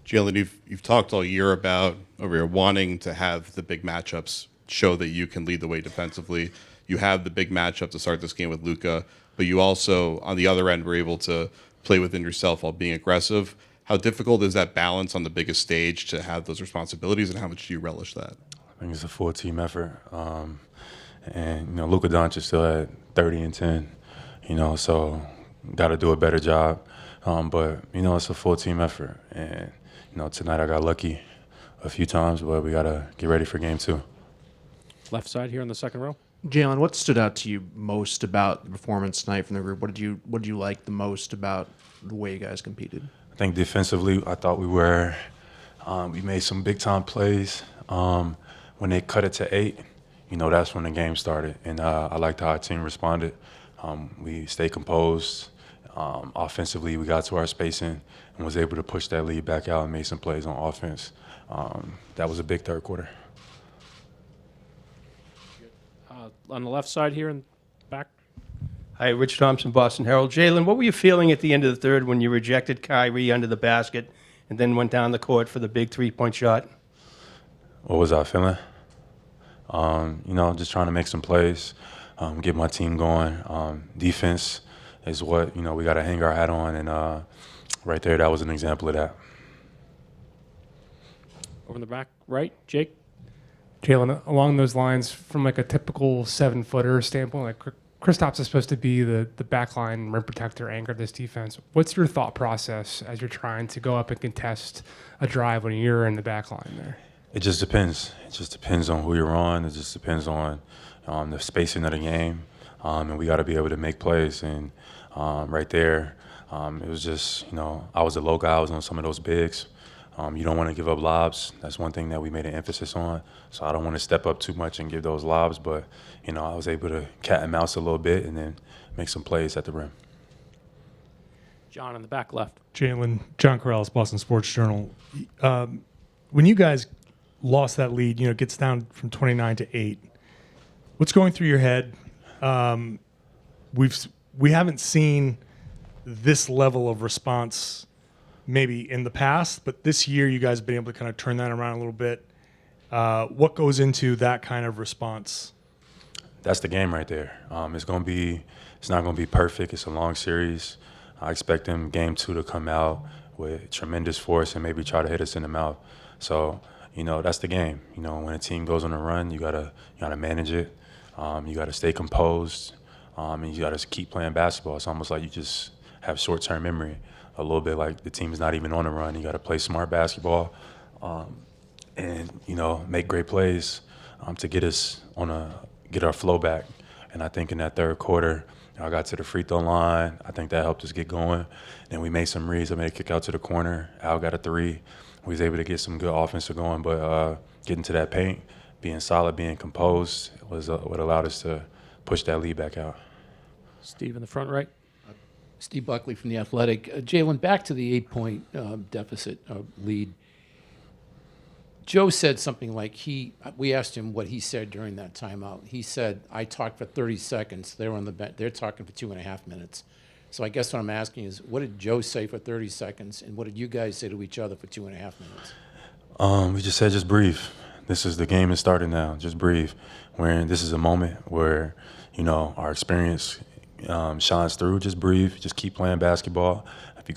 Jaylen, you've talked all year about over here wanting to have the big matchups show that you can lead the way defensively. You have the big matchup to start this game with Luka, but you also, on the other end, were able to play within yourself while being aggressive. How difficult is that balance on the biggest stage to have those responsibilities, and how much do you relish that? I think it's a full team effort. And, Luka Doncic still at 30 and 10, so got to do a better job. But, it's a full team effort. And, tonight I got lucky a few times, but we got to get ready for game 2. Left side here in the second row. Jaylen, what stood out to you most about the performance tonight from the group? What did you like the most about the way you guys competed? I think defensively, I thought we made some big time plays. When they cut it to 8, that's when the game started. And I liked how our team responded. We stayed composed. Offensively, we got to our spacing and was able to push that lead back out and made some plays on offense. That was a big third quarter. On the left side here in back. Hi, Rich Thompson, Boston Herald. Jaylen, what were you feeling at the end of the third when you rejected Kyrie under the basket and then went down the court for the big three-point shot? What was I feeling? Just trying to make some plays, get my team going. Defense is what, we got to hang our hat on, and right there, that was an example of that. Over in the back right, Jake. Jaylen, along those lines, from like a typical 7-footer standpoint, like Kristaps is supposed to be the backline rim protector, anchor this defense. What's your thought process as you're trying to go up and contest a drive when you're in the backline there? It just depends. It just depends on who you're on. It just depends on the spacing of the game, and we got to be able to make plays. And right there, it was just, I was a low guy. I was on some of those bigs. You don't want to give up lobs. That's one thing that we made an emphasis on. So I don't want to step up too much and give those lobs. But, I was able to cat and mouse a little bit and then make some plays at the rim. John in the back left. Jaylen, John Corrales, Boston Sports Journal. When you guys lost that lead, it gets down from 29 to 8. What's going through your head? We haven't seen this level of response maybe in the past, but this year you guys have been able to kind of turn that around a little bit. What goes into that kind of response? That's the game right there. It's not going to be perfect. It's a long series. I expect them game 2 to come out with tremendous force and maybe try to hit us in the mouth. So, that's the game. When a team goes on a run, you gotta manage it. You gotta stay composed, and you gotta keep playing basketball. It's almost like you just have short-term memory. A little bit like the team is not even on a run. You got to play smart basketball, and make great plays to get our flow back. And I think in that third quarter, I got to the free throw line. I think that helped us get going. Then we made some reads. I made a kick out to the corner. Al got a 3. We was able to get some good offensive going, but getting to that paint, being solid, being composed was what allowed us to push that lead back out. Steve in the front right. Steve Buckley from The Athletic. Jaylen, back to the 8-point deficit lead. Joe said something like we asked him what he said during that timeout. He said, I talked for 30 seconds. They're on the bench. They're talking for 2.5 minutes. So I guess what I'm asking is, what did Joe say for 30 seconds, and what did you guys say to each other for 2.5 minutes? We just said, just breathe. The game is starting now. Just breathe. This is a moment where, our experience shines through. Just breathe. Just keep playing basketball. If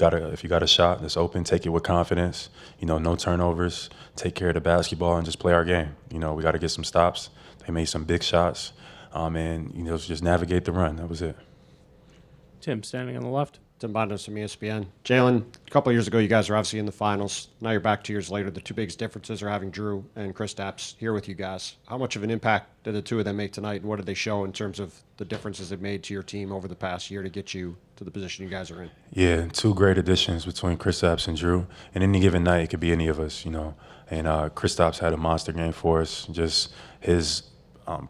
you got a shot that's open, take it with confidence. No turnovers. Take care of the basketball and just play our game. We got to get some stops. They made some big shots, and just navigate the run. That was it. Tim standing on the left. Tim Bondos from ESPN. Jaylen, a couple of years ago, you guys were obviously in the finals. Now you're back 2 years later. The two biggest differences are having Drew and Kristaps here with you guys. How much of an impact did the two of them make tonight, and what did they show in terms of the differences they've made to your team over the past year to get you to the position you guys are in? Yeah, 2 great additions between Kristaps and Drew. And any given night, it could be any of us, And Kristaps had a monster game for us. Just his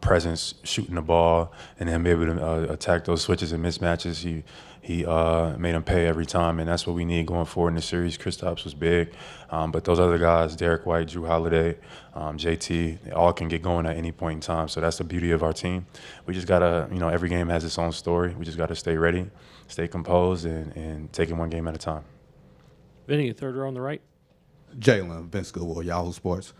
presence, shooting the ball, and then be able to attack those switches and mismatches. He made him pay every time, and that's what we need going forward in the series. Kristaps was big, but those other guys, Derek White, Drew Holiday, JT, they all can get going at any point in time. So that's the beauty of our team. We just got to, every game has its own story. We just got to stay ready, stay composed, and take it one game at a time. Vinny, third row on the right. Jaylen, Vince Goodwill, Yahoo Sports.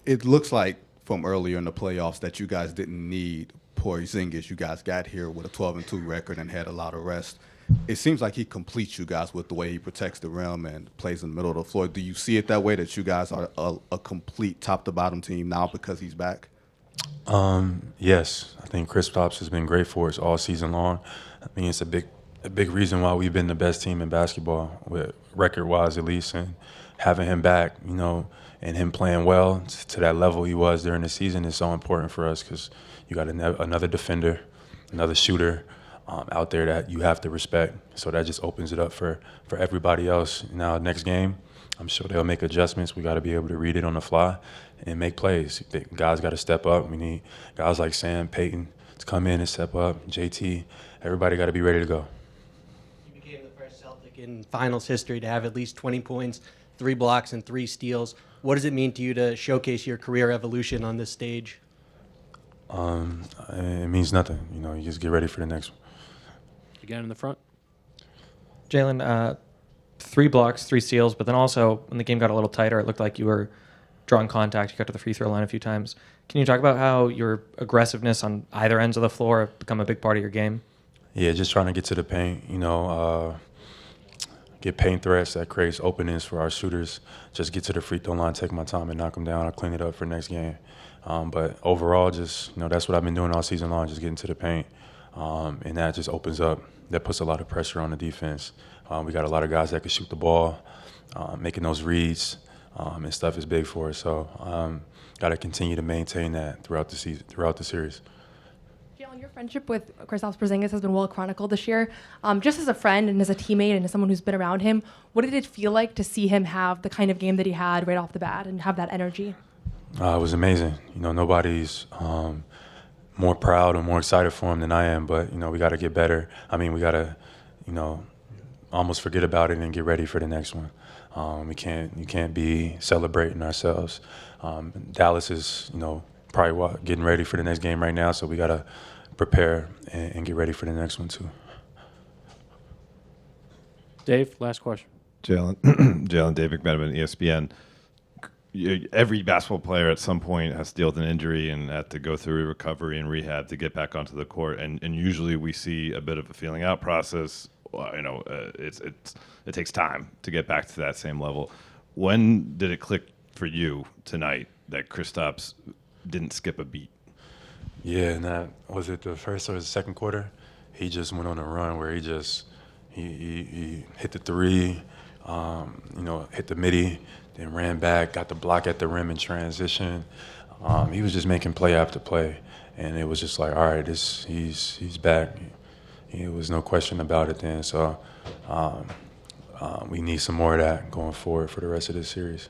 It looks like from earlier in the playoffs that you guys didn't need Porzingis. You guys got here with a 12-2 record and had a lot of rest. It seems like he completes you guys with the way he protects the rim and plays in the middle of the floor. Do you see it that way, that you guys are a complete top-to-bottom team now because he's back? Yes, I think Kristaps has been great for us all season long. I mean, it's a big reason why we've been the best team in basketball, with record-wise at least, and having him back, and him playing well to that level he was during the season is so important for us, because you got another defender, another shooter out there that you have to respect. So that just opens it up for everybody else. Now, next game, I'm sure they'll make adjustments. We got to be able to read it on the fly and make plays. The guys got to step up. We need guys like Sam, Peyton to come in and step up. JT, everybody got to be ready to go. You became the first Celtic in finals history to have at least 20 points, 3 blocks, and 3 steals. What does it mean to you to showcase your career evolution on this stage? It means nothing. You just get ready for the next one. Again in the front. Jaylen, 3 blocks, 3 steals, but then also when the game got a little tighter, it looked like you were drawing contact. You got to the free throw line a few times. Can you talk about how your aggressiveness on either ends of the floor have become a big part of your game? Yeah, just trying to get to the paint, get paint threats that creates openings for our shooters. Just get to the free throw line, take my time and knock them down. I'll clean it up for next game. But overall, just, that's what I've been doing all season long, just getting to the paint. And that just opens up, that puts a lot of pressure on the defense. We got a lot of guys that can shoot the ball, making those reads and stuff is big for us. So got to continue to maintain that throughout the season, throughout the series. Jaylen, your friendship with Kristaps Porzingis has been well chronicled this year. Just as a friend and as a teammate and as someone who's been around him, what did it feel like to see him have the kind of game that he had right off the bat and have that energy? It was amazing. Nobody's more proud or more excited for him than I am, but, we got to get better. I mean, we got to, almost forget about it and get ready for the next one. You can't be celebrating ourselves. Dallas is, probably getting ready for the next game right now, so we got to prepare and get ready for the next one too. Dave, last question. Jaylen, Dave McMenamin, ESPN. Every basketball player at some point has to deal with an injury and had to go through recovery and rehab to get back onto the court. And usually we see a bit of a feeling out process. It takes time to get back to that same level. When did it click for you tonight that Kristaps didn't skip a beat? Yeah, and that was it the first or the second quarter. He just went on a run where he hit the 3, hit the midi, then ran back, got the block at the rim in transition. He was just making play after play, and it was just like, all right, he's back. There was no question about it then. So we need some more of that going forward for the rest of this series.